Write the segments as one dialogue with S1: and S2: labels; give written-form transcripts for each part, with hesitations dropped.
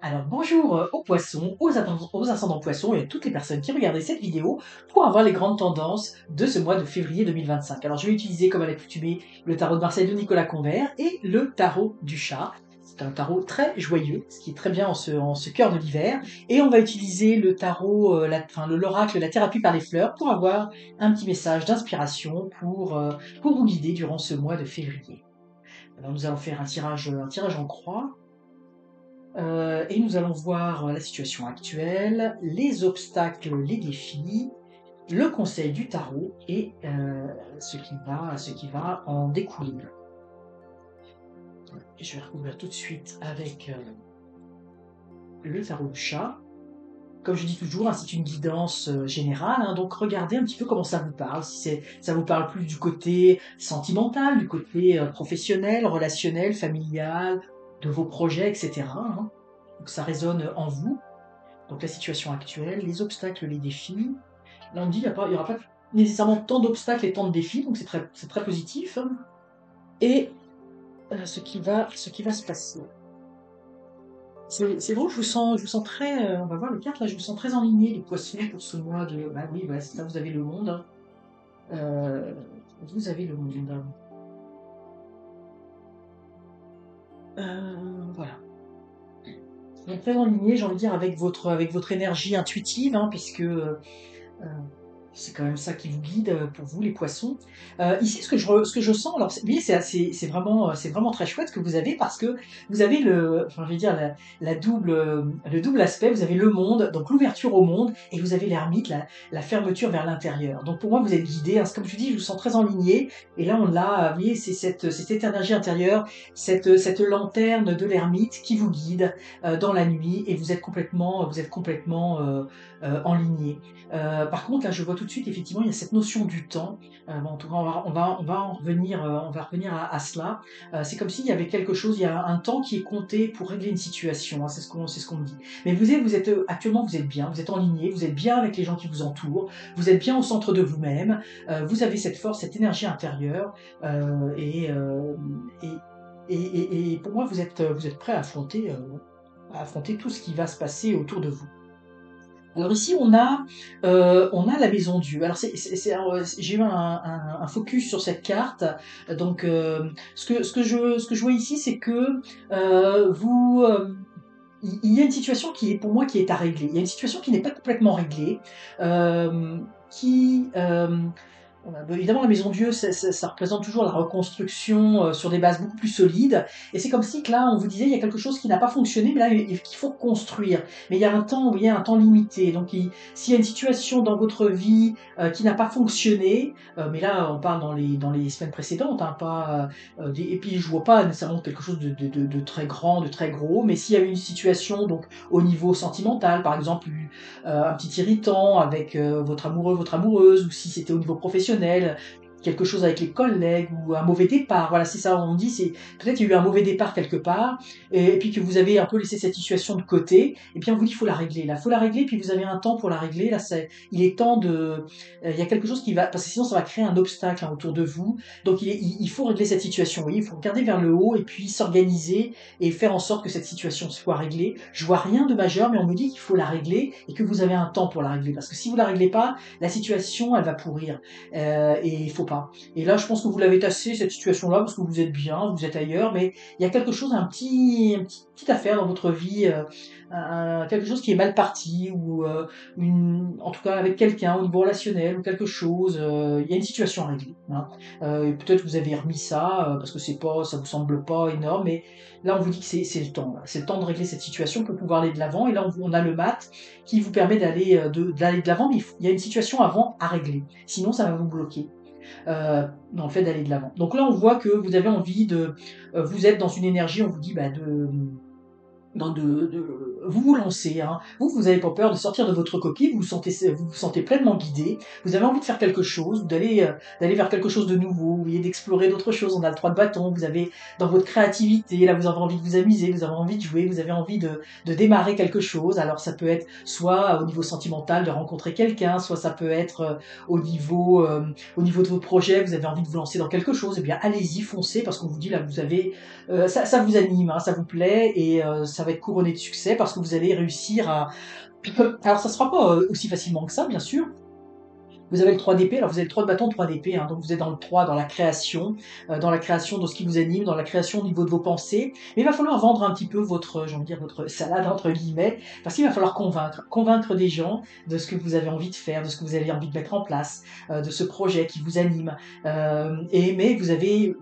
S1: Alors bonjour aux poissons, aux ascendants poissons et à toutes les personnes qui regardaient cette vidéo pour avoir les grandes tendances de ce mois de février 2025. Alors je vais utiliser comme à l'accoutumée le tarot de Marseille de Nicolas Convert et le tarot du chat. C'est un tarot très joyeux, ce qui est très bien en ce cœur de l'hiver. Et on va utiliser le tarot, l'oracle, la thérapie par les fleurs pour avoir un petit message d'inspiration pour vous guider durant ce mois de février. Alors nous allons faire un tirage en croix. Et nous allons voir la situation actuelle, les obstacles, les défis, le conseil du tarot et ce qui va en découler. Et je vais recouvrir tout de suite avec le tarot du chat. Comme je dis toujours, hein, c'est une guidance générale, hein, donc regardez un petit peu comment ça vous parle. Si ça vous parle plus du côté sentimental, du côté professionnel, relationnel, familial, de vos projets, etc. Hein. Donc ça résonne en vous. Donc la situation actuelle, les obstacles, les défis. Là on dit il n'y aura pas nécessairement tant d'obstacles et tant de défis, donc c'est très positif. Et ce qui va se passer. C'est bon, je vous sens très. On va voir le 4 là, je vous sens très enligné les poissons pour ce mois de. Bah oui, voilà, c'est ça, vous avez le monde. Hein. Euh, vous avez le monde. Voilà. Donc très enligné, j'ai envie de dire, avec votre énergie intuitive, hein, puisque euh, c'est quand même ça qui vous guide pour vous, les poissons. Ici, ce que je sens, alors, oui, c'est vraiment très chouette ce que vous avez parce que vous avez je vais dire, le double aspect. Vous avez le monde, donc l'ouverture au monde, et vous avez l'ermite, la fermeture vers l'intérieur. Donc pour moi, vous êtes guidé. Hein, comme je vous dis, je vous sens très enligné. Et là, on l'a, vous voyez, c'est cette énergie intérieure, cette lanterne de l'ermite qui vous guide dans la nuit, et vous êtes complètement enligné. Par contre, là, je vois tout de suite, effectivement, il y a cette notion du temps. Bon, en tout cas, on va revenir à cela. C'est comme s'il y avait quelque chose, il y a un temps qui est compté pour régler une situation. Hein, c'est ce qu'on me dit. Mais actuellement, vous êtes bien, vous êtes enligné, vous êtes bien avec les gens qui vous entourent, vous êtes bien au centre de vous-même. Vous avez cette force, cette énergie intérieure, et, et pour moi, vous êtes prêt à affronter tout ce qui va se passer autour de vous. Alors ici, on a la maison Dieu. Alors j'ai eu un focus sur cette carte. Donc ce que je vois ici, c'est que il y a une situation qui est pour moi qui est à régler. Il y a une situation qui n'est pas complètement réglée, euh, qui évidemment, la maison Dieu, ça représente toujours la reconstruction sur des bases beaucoup plus solides. Et c'est comme si que là, on vous disait, il y a quelque chose qui n'a pas fonctionné, mais là, qu'il faut construire. Mais il y a un temps, vous voyez, un temps limité. Donc, s'il y a une situation dans votre vie qui n'a pas fonctionné, mais là, on parle dans les semaines précédentes, hein, pas, et puis je vois pas nécessairement quelque chose de très grand, de très gros, mais s'il y a une situation, donc au niveau sentimental, par exemple, un petit irritant avec votre amoureux, votre amoureuse, ou si c'était au niveau professionnel, quelque chose avec les collègues ou un mauvais départ. Voilà, c'est ça, on dit, c'est peut-être qu'il y a eu un mauvais départ quelque part, et puis que vous avez un peu laissé cette situation de côté, et puis on vous dit il faut la régler. Là, faut la régler, puis vous avez un temps pour la régler. Là, il est temps il y a quelque chose qui va, parce que sinon ça va créer un obstacle hein, autour de vous. Donc il faut régler cette situation. Vous voyez, il faut regarder vers le haut et puis s'organiser et faire en sorte que cette situation soit réglée. Je vois rien de majeur, mais on me dit qu'il faut la régler et que vous avez un temps pour la régler. Parce que si vous la réglez pas, la situation, elle va pourrir. Et il faut pas. Et là, je pense que vous l'avez tassé, cette situation-là, parce que vous êtes bien, vous êtes ailleurs, mais il y a quelque chose, petite affaire dans votre vie, quelque chose qui est mal parti, ou en tout cas avec quelqu'un au niveau relationnel, ou quelque chose, il y a une situation à régler. Hein. Et peut-être que vous avez remis ça, parce que ça vous semble pas énorme, mais là, on vous dit que c'est le temps. Là. C'est le temps de régler cette situation pour pouvoir aller de l'avant. Et là, on a le mat qui vous permet d'aller de l'avant, mais il y a une situation avant à régler. Sinon, ça va vous bloquer dans le fait d'aller de l'avant. Donc là, on voit que vous avez envie vous êtes dans une énergie, on vous dit bah, vous vous lancez, hein. Vous avez pas peur de sortir de votre coquille, vous vous sentez pleinement guidé, vous avez envie de faire quelque chose, d'aller vers quelque chose de nouveau, vous voyez, d'explorer d'autres choses. On a le 3 de bâton, vous avez dans votre créativité, là vous avez envie de vous amuser, vous avez envie de jouer, vous avez envie de démarrer quelque chose. Alors ça peut être soit au niveau sentimental de rencontrer quelqu'un, soit ça peut être au niveau de vos projets, vous avez envie de vous lancer dans quelque chose. Eh bien allez-y, foncez, parce qu'on vous dit là, ça vous anime, hein, ça vous plaît, et ça va être couronné de succès parce que vous allez réussir à... Alors ça ne sera pas aussi facilement que ça, bien sûr. Vous avez le 3 d'épée, alors vous avez le 3 de bâton, 3 d'épée, hein, donc vous êtes dans le 3, dans la création de ce qui vous anime, dans la création au niveau de vos pensées. Mais il va falloir vendre un petit peu votre, j'ai envie de dire, votre salade, entre guillemets, parce qu'il va falloir convaincre des gens de ce que vous avez envie de faire, de ce que vous avez envie de mettre en place, de ce projet qui vous anime. Mais vous avez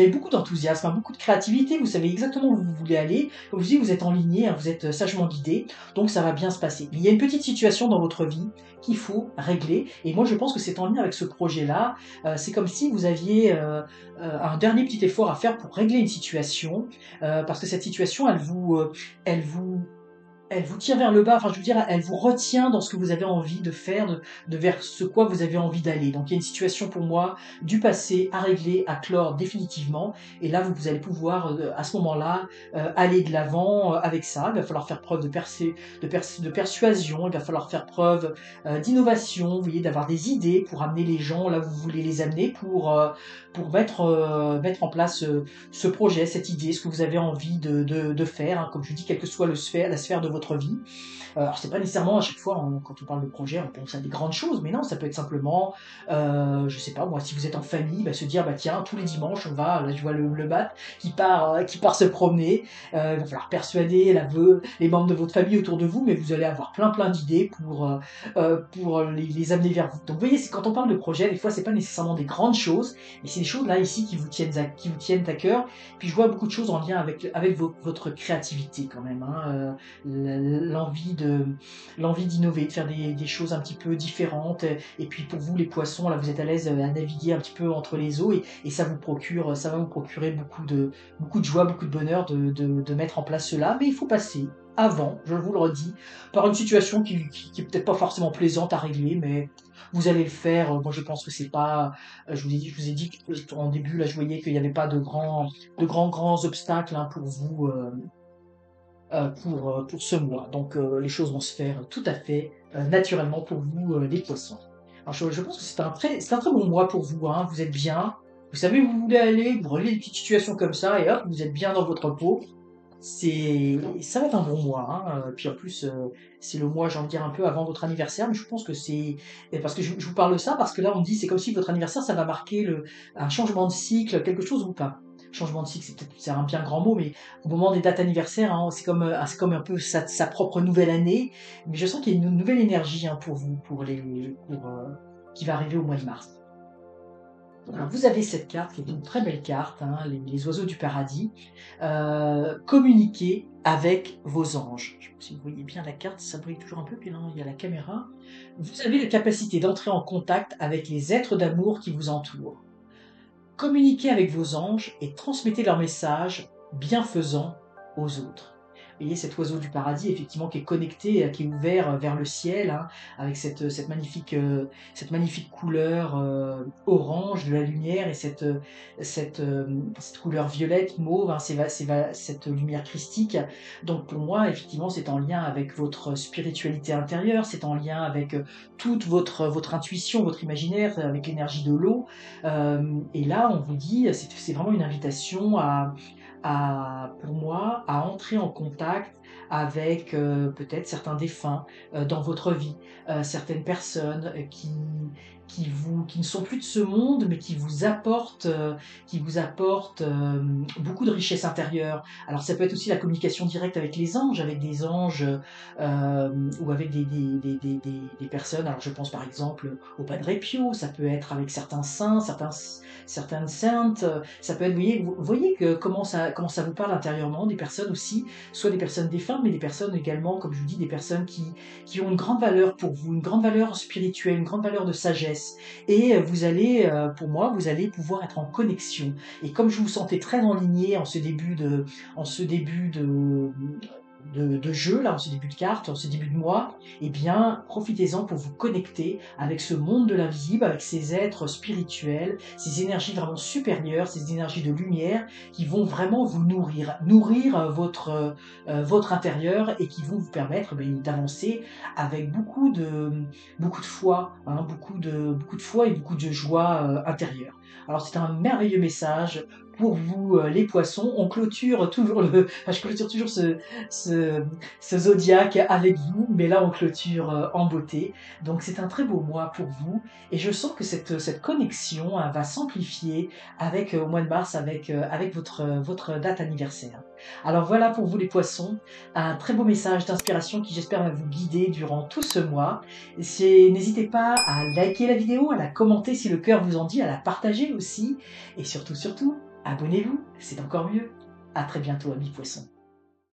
S1: beaucoup d'enthousiasme, hein, beaucoup de créativité, vous savez exactement où vous voulez aller. Comme je dis, vous êtes en lignée, hein, vous êtes sagement guidé, donc ça va bien se passer. Mais il y a une petite situation dans votre vie qu'il faut régler, et moi je pense que c'est en lien avec ce projet-là. C'est comme si vous aviez un dernier petit effort à faire pour régler une situation, parce que cette situation, elle vous elle vous tire vers le bas, enfin je veux dire, elle vous retient dans ce que vous avez envie de faire, de vers ce quoi vous avez envie d'aller. Donc il y a une situation pour moi du passé à régler, à clore définitivement, et là vous allez pouvoir à ce moment-là aller de l'avant avec ça. Il va falloir faire preuve de persuasion, il va falloir faire preuve d'innovation, vous voyez, d'avoir des idées pour amener les gens là où vous voulez les amener, pour mettre en place ce projet, cette idée, ce que vous avez envie de faire, hein, comme je dis, quelle que soit la sphère de votre vie. Alors c'est pas nécessairement à chaque fois, quand on parle de projet, on pense à des grandes choses, mais non, ça peut être simplement, je sais pas moi, si vous êtes en famille, bah, se dire bah tiens, tous les dimanches on va, là je vois le bat qui part se promener, il va falloir persuader les membres de votre famille autour de vous, mais vous allez avoir plein d'idées pour les amener vers vous. Donc vous voyez, quand on parle de projet, des fois c'est pas nécessairement des grandes choses, mais c'est des choses là ici qui vous tiennent à cœur. Puis je vois beaucoup de choses en lien avec votre créativité quand même, hein, l'envie d'innover, de faire des choses un petit peu différentes. Et puis pour vous, les poissons, là, vous êtes à l'aise à naviguer un petit peu entre les eaux et ça va vous procurer beaucoup de joie, beaucoup de bonheur de mettre en place cela. Mais il faut passer avant, je vous le redis, par une situation qui est peut-être pas forcément plaisante à régler, mais vous allez le faire. Moi, je pense que c'est pas. Je vous ai dit en début, là, je voyais qu'il n'y avait pas grands obstacles, hein, pour vous. Pour ce mois. Donc les choses vont se faire tout à fait naturellement pour vous, les poissons. Alors je pense que c'est un très bon mois pour vous, hein. Vous êtes bien, vous savez où vous voulez aller, vous relevez des petites situations comme ça et hop, vous êtes bien dans votre peau. Ça va être un bon mois, hein. Puis en plus, c'est le mois, j'ai envie de dire, un peu avant votre anniversaire, mais je pense que et parce que je vous parle de ça, parce que là on me dit c'est comme si votre anniversaire ça va marquer un changement de cycle, quelque chose ou pas. Changement de cycle, c'est un bien grand mot, mais au moment des dates anniversaires, hein, c'est comme un peu sa propre nouvelle année. Mais je sens qu'il y a une nouvelle énergie, hein, pour vous, qui va arriver au mois de mars. Alors, vous avez cette carte qui est une très belle carte, hein, les oiseaux du paradis. Communiquez avec vos anges. Je ne sais pas si vous voyez bien la carte, ça brille toujours un peu, puis là il y a la caméra. Vous avez la capacité d'entrer en contact avec les êtres d'amour qui vous entourent. Communiquez avec vos anges et transmettez leurs messages bienfaisants aux autres. Vous voyez cet oiseau du paradis, effectivement, qui est connecté, qui est ouvert vers le ciel, hein, avec cette magnifique couleur orange de la lumière et cette couleur violette, mauve, hein, cette lumière christique. Donc pour moi, effectivement, c'est en lien avec votre spiritualité intérieure, c'est en lien avec toute votre intuition, votre imaginaire, avec l'énergie de l'eau. Et là, on vous dit, c'est vraiment une invitation pour moi, à entrer en contact avec peut-être certains défunts dans votre vie, certaines personnes qui ne sont plus de ce monde, mais qui vous apportent beaucoup de richesse intérieure. Alors ça peut être aussi la communication directe avec les anges, avec des anges ou avec des personnes. Alors je pense par exemple au Padre Pio, ça peut être avec certains saints, certaines saintes, ça peut être, vous voyez que comment ça vous parle intérieurement, des personnes aussi, soit des personnes défuntes, mais des personnes également, comme je vous dis, des personnes qui ont une grande valeur pour vous, une grande valeur spirituelle, une grande valeur de sagesse. Et pour moi, vous allez pouvoir être en connexion. Et comme je vous sentais très enligné en ce début de jeu, là, en ce début de carte, en ce début de mois, eh bien, profitez-en pour vous connecter avec ce monde de l'invisible, avec ces êtres spirituels, ces énergies vraiment supérieures, ces énergies de lumière qui vont vraiment vous nourrir votre intérieur et qui vont vous permettre d'avancer avec beaucoup de foi, hein, beaucoup de foi et beaucoup de joie intérieure. Alors c'est un merveilleux message pour vous, les poissons. On clôture toujours le enfin, je clôture toujours ce ce zodiaque avec vous, mais là on clôture, en beauté. Donc c'est un très beau mois pour vous et je sens que cette connexion, va s'amplifier avec, au mois de mars avec votre date anniversaire. Alors voilà pour vous les poissons, un très beau message d'inspiration qui j'espère va vous guider durant tout ce mois. N'hésitez pas à liker la vidéo, à la commenter si le cœur vous en dit, à la partager aussi et surtout, surtout, abonnez-vous, c'est encore mieux. À très bientôt amis poissons.